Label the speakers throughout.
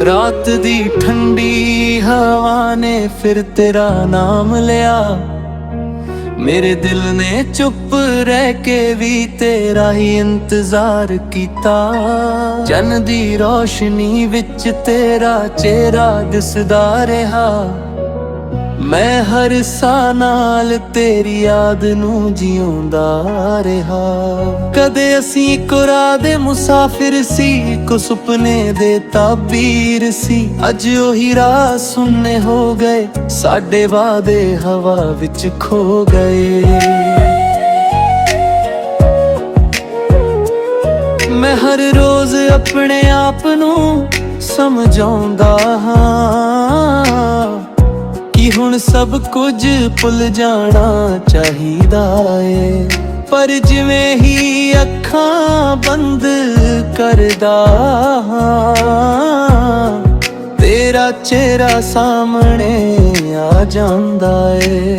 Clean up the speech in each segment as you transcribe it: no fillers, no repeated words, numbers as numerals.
Speaker 1: रात दी ठंडी हवा ने फिर तेरा नाम लिया। मेरे दिल ने चुप रह के भी तेरा ही इंतजार कीता। चन्न दी रोशनी विच तेरा चेहरा दिसदा रहा। मैं हर साह नाल तेरी याद नूं जिउंदा रहा। कदे असीं इक्को राह दे मुसाफिर सी, इक्को सुपने दे ताबीर सी। अज ओही राह सुन्ने हो गए, साडे वादे हवा विच खो गए। मैं हर रोज अपने आप नूं समझाउंदा हां कि हुण सब कुछ भुल जाना चाहिदा ए। पर जिवें ही अखां बंद करदा तेरा चेहरा सामने आ जांदा ए।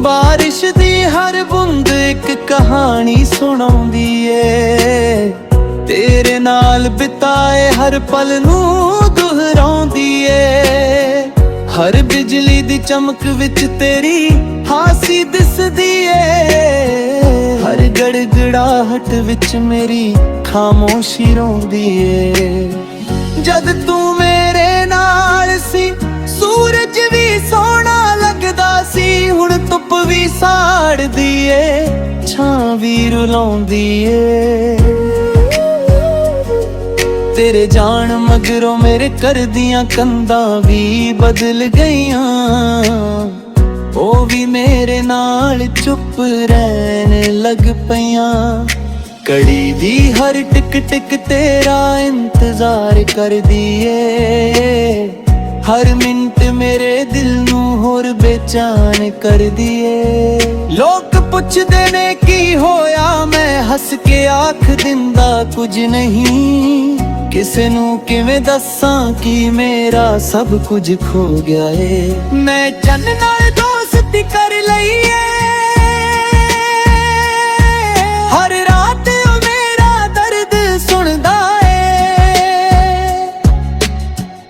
Speaker 1: बारिश दी हर बूंद एक कहानी सुणाउंदी ए। तेरे नाल बिताए हर पल नूं दुहराउंदी ए। हर बिजली दी चमक विच तेरी हासी दिसदी ए। हर गड़गड़ाहट विच मेरी खामोशी रोंदी ए। जद तू मेरे नाल सी सूरज भी सोहना लगदा सी। हुण धुप भी साड़दी ए, छां भी रुलाउंदी ए। तेरे जान मगरों मेरे कर दियां कंधां भी बदल गईयां। ओ भी मेरे नाल चुप रहन लग पईयां। कड़ी दी हर टिक टिक तेरा इंतजार कर दिए। हर मिनट मेरे दिल नूं होर बेचैन कर दिए। लोग पुछदे ने की होया, मैं हस के आख दिंदा कुछ नहीं। किसे नूं किवें दस्सां कि मेरा सब कुछ खो गया है। मैं चन्न नाल दोस्ती कर लई है। हर रात ओ मेरा दर्द सुनदा है।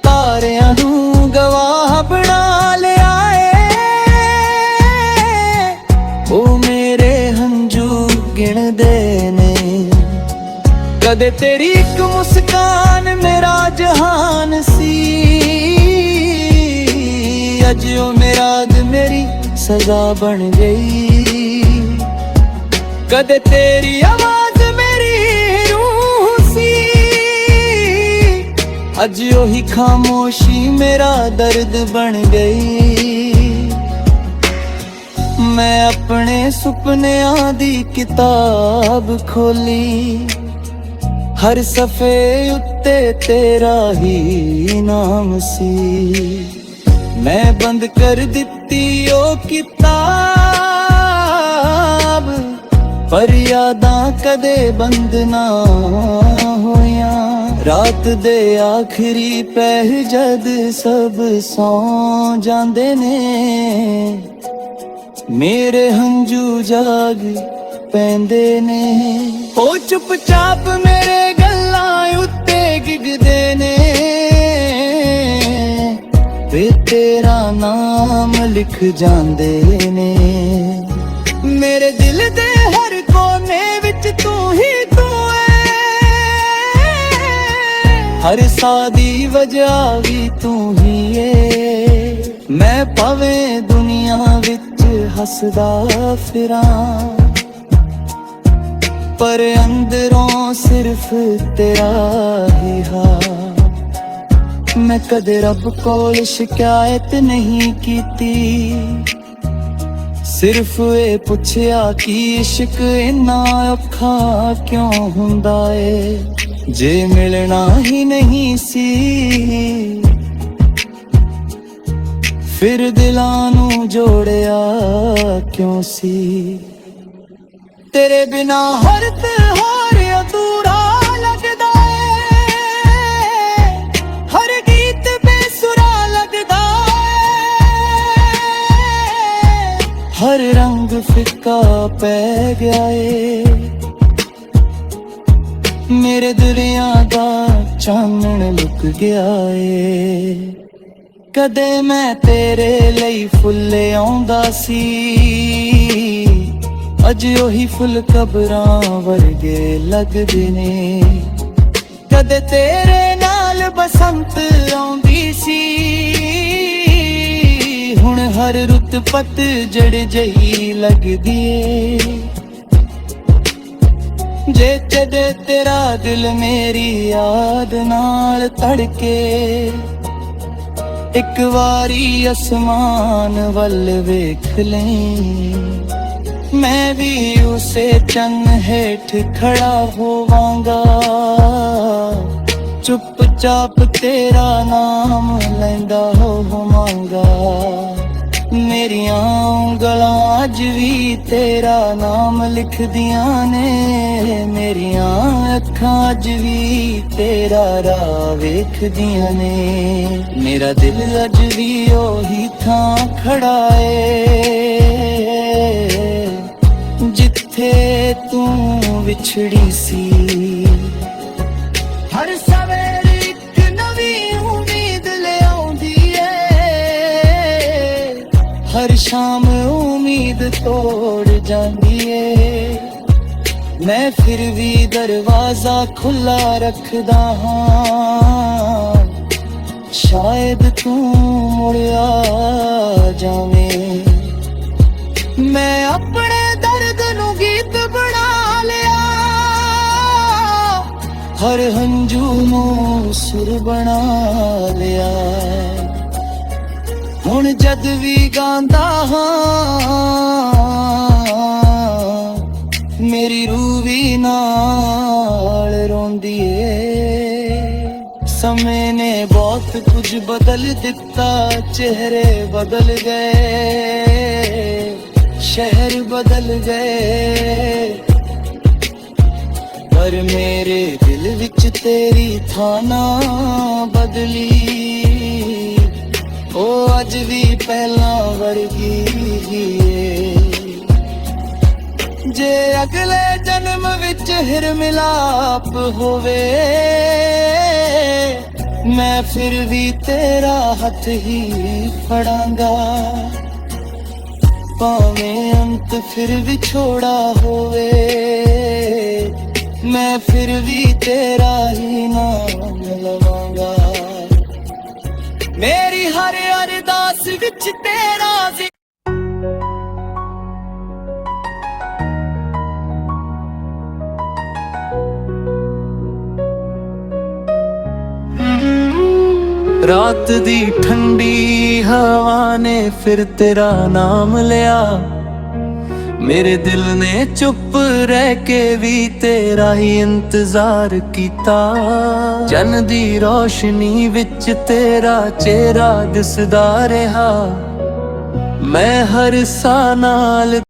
Speaker 1: तारियां नूं गवाह बना लिया है। ओ मेरे हंझू गिणदे ने। कदे तेरी एक मुस्कान मेरा जहान सी। अज ओ मेराद मेरी सजा बन गई। कदे तेरी आवाज मेरी रूह सी। अज ओही खामोशी मेरा दर्द बन गई। मैं अपने सुपनियां दी किताब खोली। हर सफ़े उत्ते तेरा ही नाम सी। मैं बंद कर दित्ती ओ किताब, पर यादां कदे बंद ना होयां। रात दे आखिरी पहर जद सब सौ जांदे ने, मेरे हंझू जाग पैंदे ने। ओ चुपचाप मेरे गल्लां उत्ते गिगदे ने। वे तेरा नाम लिख जांदे ने। मेरे दिल दे हर कोने विच तू ही तू है। हर साह दी वजह भी तू ही है। मैं भावें दुनिया विच हसदा फिरां, पर अंदरों सिर्फ तेरा ही हाल। मैं कदे रब कोल शिकायत नहीं कीती। सिर्फ ये पुछया कि इश्क इन्ना औखा क्यों हुंदा है, जे मिलना ही नहीं सी। फिर दिलां नूं जोड़िया क्यों सी। तेरे बिना हर त्योहार अधूरा लगदा है। हर गीत बेसुरा लगदा है। हर रंग फिक्का पै गया है। मेरे दरिया दा ਚਾਨਣ ਲੁਕ ਗਿਆ ਏ। ਕਦੇ ਮੈਂ ਤੇਰੇ ਲਈ ਫੁੱਲ ਆਉਂਦਾ ਸੀ, ਅੱਜ ਉਹੀ ਫੁੱਲ ਕਬਰਾਂ ਵਰਗੇ ਲੱਗਦੇ ਨੇ। ਕਦੇ ਤੇਰੇ ਨਾਲ ਬਸੰਤ ਆਉਂਦੀ ਸੀ, ਹੁਣ ਹਰ ਰੁੱਤ ਪਤਝੜ ਜਿਹੀ ਲੱਗਦੀ ਏ। ਜੇ ਕਦੇ ਤੇਰਾ ਦਿਲ ਮੇਰੀ ਯਾਦ ਨਾਲ ਧੜਕੇ, ਇੱਕ ਵਾਰੀ ਅਸਮਾਨ ਵੱਲ ਵੇਖ ਲਈ। ਮੈਂ ਵੀ ਉਸੇ ਚੰਨ ਹੇਠ ਖੜਾ ਹੋਵਾਂਗਾ, ਚੁੱਪਚਾਪ ਤੇਰਾ ਨਾਮ ਲੈਂਦਾ ਹੋਵਾਂਗਾ। ਮੇਰੀਆਂ ਉਂਗਲਾਂ ਅੱਜ ਵੀ ਤੇਰਾ ਨਾਮ ਲਿਖਦੀਆਂ ਨੇ, ਮੇਰੀਆਂ ਅੱਖਾਂ ਅੱਜ ਵੀ ਤੇਰਾ ਰਾਹ ਵੇਖਦੀਆਂ ਨੇ। ਮੇਰਾ ਦਿਲ ਅੱਜ ਵੀ ਉਹੀ ਥਾਂ ਖੜਾ ਏ, ਜਿੱਥੇ ਤੂੰ ਵਿਛੜੀ ਸੀ। ਹਰ ਸਵੇਰੇ ਇੱਕ ਨਵੀਂ ਉਮੀਦ ਲਿਆਉਂਦੀ ਏ, ਹਰ ਸ਼ਾਮ ਉਮੀਦ ਤੋੜ ਜਾਂਦੀ ਏ। ਮੈਂ ਫਿਰ ਵੀ ਦਰਵਾਜ਼ਾ ਖੁੱਲਾ ਰੱਖਦਾ ਹਾਂ, ਸ਼ਾਇਦ ਤੂੰ ਮੁੜ ਆ ਜਾਵੇਂ। ਮੈਂ ਆਪਣੇ ਦਰਦ ਨੂੰ ਗੀਤ ਬਣਾ ਲਿਆ, ਹਰ ਹੰਝੂ ਨੂੰ ਸੁਰ ਬਣਾ ਲਿਆ। ਹੁਣ ਜਦ ਵੀ ਗਾਉਂਦਾ ਹਾਂ, ਮੇਰੀ ਰੂਹ ਵੀ ਨਾਲ ਰੋਂਦੀ ਏ। ਸਮੇਂ ਨੇ ਬਹੁਤ ਕੁਝ ਬਦਲ ਦਿੱਤਾ, ਚਿਹਰੇ ਬਦਲ ਗਏ, ਸ਼ਹਿਰ ਬਦਲ ਗਏ, ਪਰ ਮੇਰੇ ਦਿਲ ਵਿੱਚ ਤੇਰੀ ਥਾਂ ਨਾ ਬਦਲੀ। ਉਹ ਅੱਜ ਵੀ ਪਹਿਲਾਂ ਵਰਗੀ ਏ। ਜੇ ਅਗਲੇ ਜਨਮ ਵਿੱਚ ਹਿਰ ਮਿਲਾਪ ਹੋਵੇ, ਮੈਂ ਫਿਰ ਵੀ ਤੇਰਾ ਹੱਥ ਹੀ ਫੜਾਂਗਾ। ਭਾਵੇਂ ਅੰਤ ਫਿਰ ਵਿਛੋੜਾ ਹੋਵੇ, ਮੈਂ ਫਿਰ ਵੀ ਤੇਰਾ ਹੀ ਨਾਮ ਲਵਾਂਗਾ। ਮੇਰੀ ਹਰ ਅਰਦਾਸ ਵਿੱਚ ਤੇਰਾ ਰਾਤ ਦੀ ਠੰਡੀ ਹਵਾ ਨੇ ਫਿਰ ਤੇਰਾ ਨਾਮ ਲਿਆ। ਮੇਰੇ ਦਿਲ ਨੇ ਚੁੱਪ ਰਹਿ ਕੇ ਵੀ ਤੇਰਾ ਹੀ ਇੰਤਜ਼ਾਰ ਕੀਤਾ। ਚੰਨ ਦੀ ਰੋਸ਼ਨੀ ਵਿੱਚ ਤੇਰਾ ਚਿਹਰਾ ਦਿਸਦਾ ਰਿਹਾ, ਮੈਂ ਹਰ ਸਾਹ ਨਾਲ